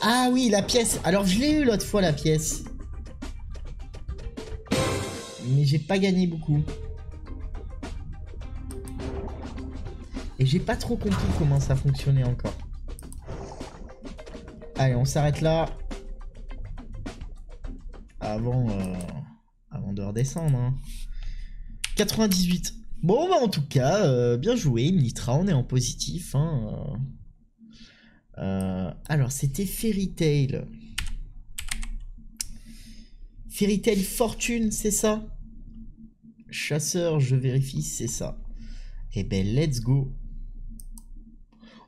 A: Ah oui, la pièce. Alors je l'ai eu l'autre fois la pièce. Mais j'ai pas gagné beaucoup. Et j'ai pas trop compris comment ça fonctionnait encore. Allez, on s'arrête là. Avant de redescendre. Hein. 98. Bon, bah en tout cas, bien joué, Nitra, on est en positif. Hein. Alors, c'était Fairy Tail. Fairy Tail Fortune, c'est ça? Chasseur, je vérifie, c'est ça. Eh ben, let's go.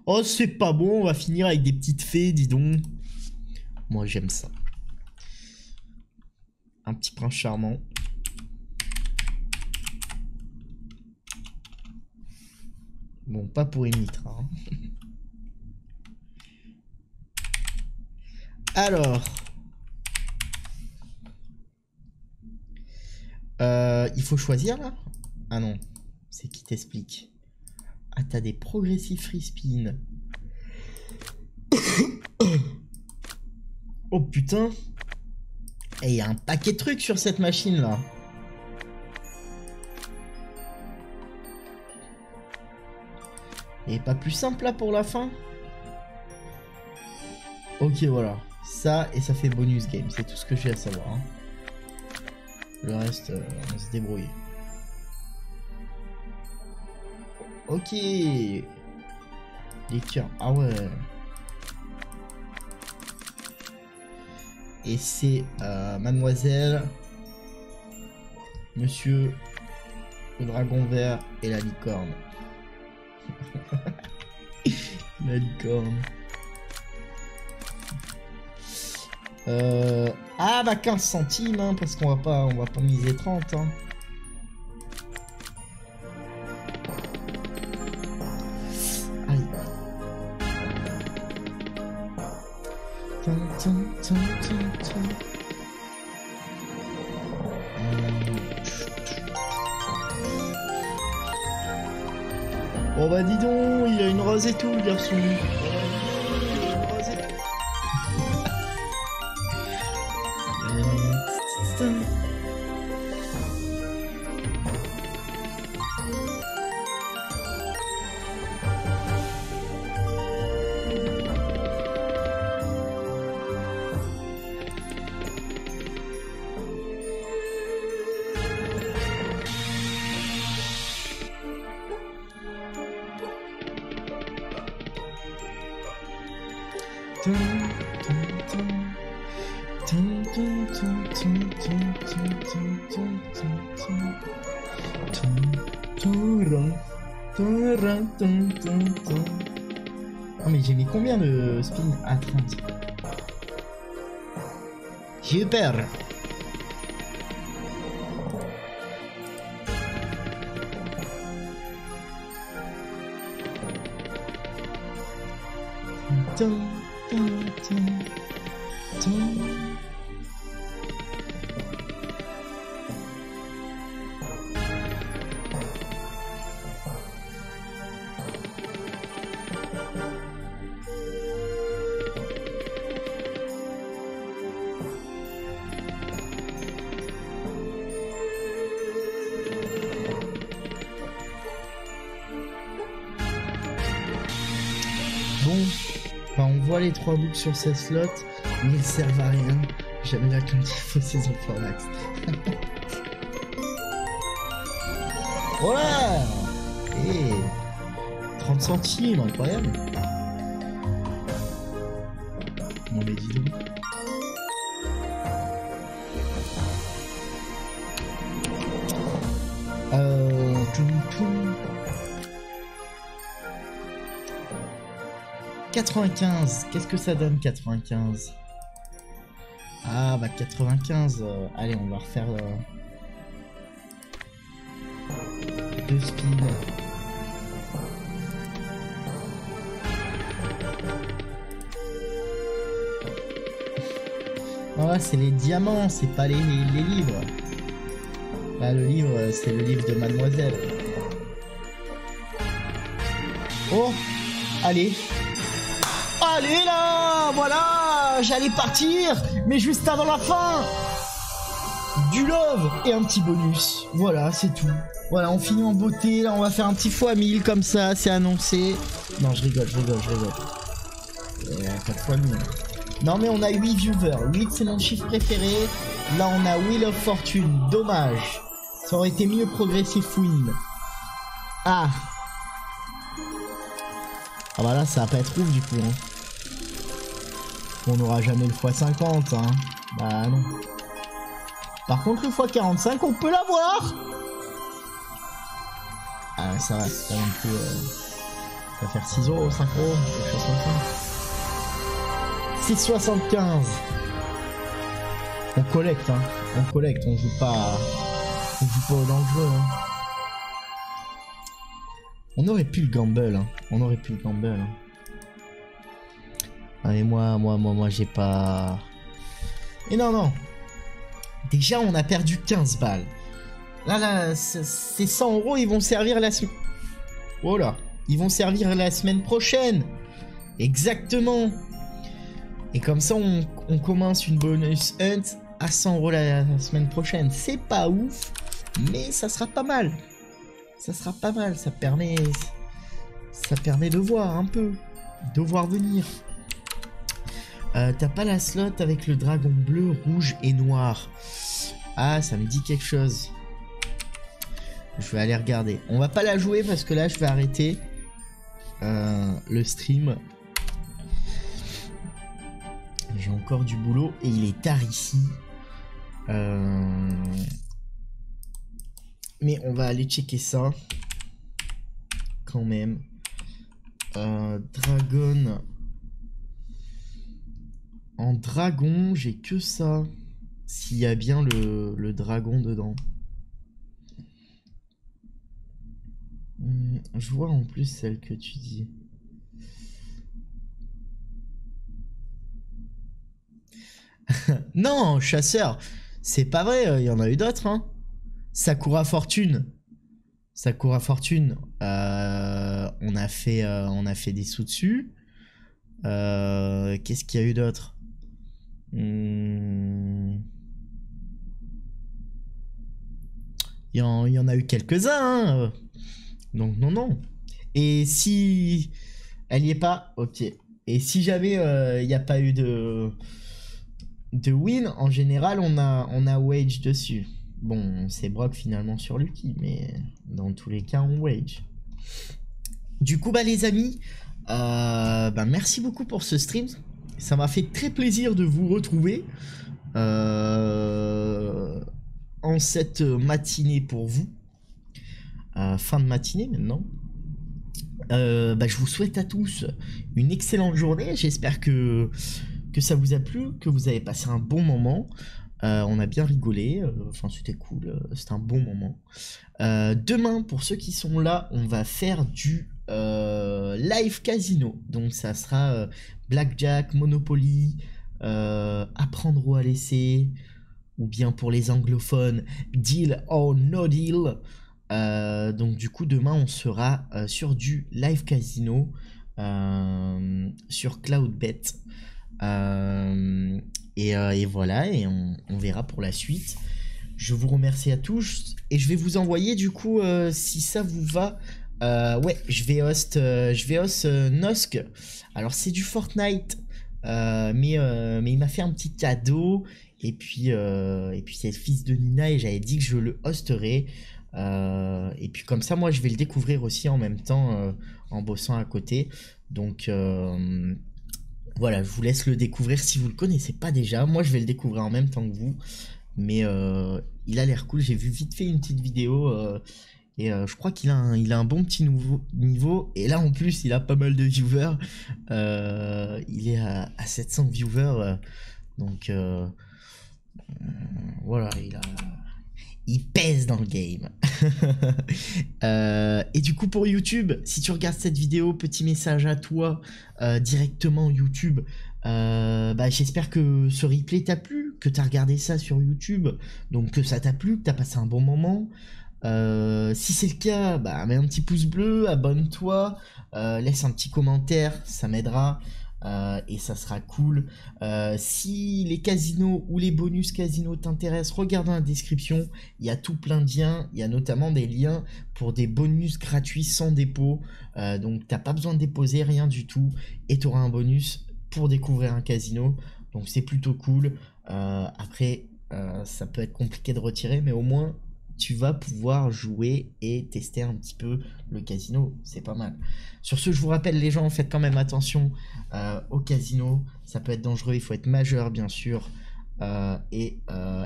A: Oh, c'est pas bon, on va finir avec des petites fées, dis donc. Moi, j'aime ça. Un petit prince charmant. Bon, pas pour une Nitra. Hein. Alors. Il faut choisir là? Ah non. C'est qui t'explique. Ah, t'as des progressifs free spin. Oh putain. Et il y a un paquet de trucs sur cette machine là. Et pas plus simple là pour la fin? Ok, voilà. Ça, et ça fait bonus game. C'est tout ce que j'ai à savoir. Hein. Le reste, on se débrouille. Ok. Les cœurs. Ah ouais. Et c'est mademoiselle, monsieur, le dragon vert et la licorne. La licorne. Ah bah 15 centimes hein, parce qu'on va pas miser 30 hein. Aïe. Oh bah dis donc, il a une rose et tout le garçon. Oh mais j'ai mis combien de spin à 30? J'ai eu peur. On voit les 3 boucles sur ces slots, mais ils servent à rien. Jamais là quand il faut ces enfants max. Voilà. Et 30 centimes, incroyable. Non mais dis donc. Toum. 95, qu'est-ce que ça donne 95? Ah bah 95, allez on va refaire 2 spins. Voilà, c'est les diamants, c'est pas les livres. Là le livre, c'est le livre de mademoiselle. Oh, allez. Allez là, voilà, j'allais partir, mais juste avant la fin. Du love et un petit bonus. Voilà, c'est tout. Voilà, on finit en beauté. Là, on va faire un petit x1000 comme ça, c'est annoncé. Non, je rigole. 4 x 1000. Non mais on a 8 viewers. 8 c'est mon chiffre préféré. Là on a Wheel of Fortune. Dommage. Ça aurait été mieux Progressive Win. Ah. Ah bah là ça va pas être ouf du coup. Hein. On n'aura jamais le x50. Hein. Bah non. Par contre le x45 on peut l'avoir. Ah ça va, c'est pas non plus... ça va faire 6 €, 5 €, quelque chose comme ça. 6,75. On collecte, hein. On collecte, on joue pas dans le jeu. Hein. On aurait pu le gamble, hein. On aurait pu le gamble. Hein. Ah, mais moi, j'ai pas... Et non. Déjà, on a perdu 15 balles. Là, ces 100 €, ils vont servir la semaine... Oh là. Ils vont servir la semaine prochaine. Exactement. Et comme ça, on commence une bonus hunt à 100 € la semaine prochaine. C'est pas ouf, mais ça sera pas mal. Ça sera pas mal. Ça permet de voir un peu. De voir venir. T'as pas la slot avec le dragon bleu, rouge et noir. Ah, ça me dit quelque chose. Je vais aller regarder. On va pas la jouer parce que là, je vais arrêter le stream. J'ai encore du boulot et il est tard ici. Mais on va aller checker ça. Quand même. Dragon. En dragon, j'ai que ça. S'il y a bien le dragon dedans. Je vois en plus celle que tu dis. Non, chasseur, c'est pas vrai, il y en a eu d'autres. Hein. Sakura Fortune. Sakura Fortune, on a fait des sous dessus. Qu'est-ce qu'il y a eu d'autre? Il y en a eu quelques-uns. Hein. Donc non. Et si elle y est pas, ok. Et si jamais il n'y a pas eu de win, en général on a wage dessus. Bon, c'est Brock finalement sur Lucky, mais dans tous les cas on wage. Du coup les amis, merci beaucoup pour ce stream. Ça m'a fait très plaisir de vous retrouver en cette matinée pour vous. Fin de matinée maintenant. Je vous souhaite à tous une excellente journée. J'espère que ça vous a plu, que vous avez passé un bon moment. On a bien rigolé. Enfin, c'était cool. C'était un bon moment. Demain, pour ceux qui sont là, on va faire du live casino. Donc, ça sera Blackjack, Monopoly, apprendre ou à laisser, ou bien pour les anglophones, Deal or No Deal. Donc du coup demain on sera sur du live casino sur Cloudbet et voilà, et on verra pour la suite. Je vous remercie à tous et je vais vous envoyer du coup si ça vous va, ouais, je vais host Nosk. Alors c'est du Fortnite mais il m'a fait un petit cadeau et puis c'est le fils de Nina et j'avais dit que je le hosterais. Et puis comme ça moi je vais le découvrir aussi en même temps en bossant à côté. Donc voilà, je vous laisse le découvrir si vous le connaissez pas déjà. Moi je vais le découvrir en même temps que vous. Mais il a l'air cool. J'ai vu vite fait une petite vidéo et je crois qu'il a un bon petit niveau. Et là en plus il a pas mal de viewers. Il est à 700 viewers. Donc voilà, il pèse dans le game. Et du coup pour YouTube, si tu regardes cette vidéo, petit message à toi directement YouTube. J'espère que ce replay t'a plu, que t'as regardé ça sur YouTube, donc que ça t'a plu, que t'as passé un bon moment. Si c'est le cas, mets un petit pouce bleu, abonne-toi, laisse un petit commentaire, ça m'aidera. Et ça sera cool. Si les casinos ou les bonus casinos t'intéressent, regarde dans la description, il y a tout plein de liens. Il y a notamment des liens pour des bonus gratuits sans dépôt. Donc t'as pas besoin de déposer rien du tout et tu auras un bonus pour découvrir un casino. Donc c'est plutôt cool. Après, ça peut être compliqué de retirer, mais au moins tu vas pouvoir jouer et tester un petit peu le casino. C'est pas mal. Sur ce, je vous rappelle les gens, faites quand même attention au casino. Ça peut être dangereux, il faut être majeur bien sûr. Et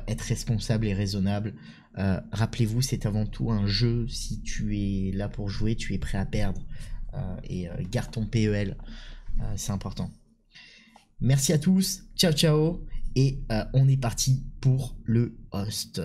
A: être responsable et raisonnable. Rappelez-vous, c'est avant tout un jeu. Si tu es là pour jouer, tu es prêt à perdre. Et garde ton PEL, c'est important. Merci à tous, ciao ciao, et on est parti pour le host.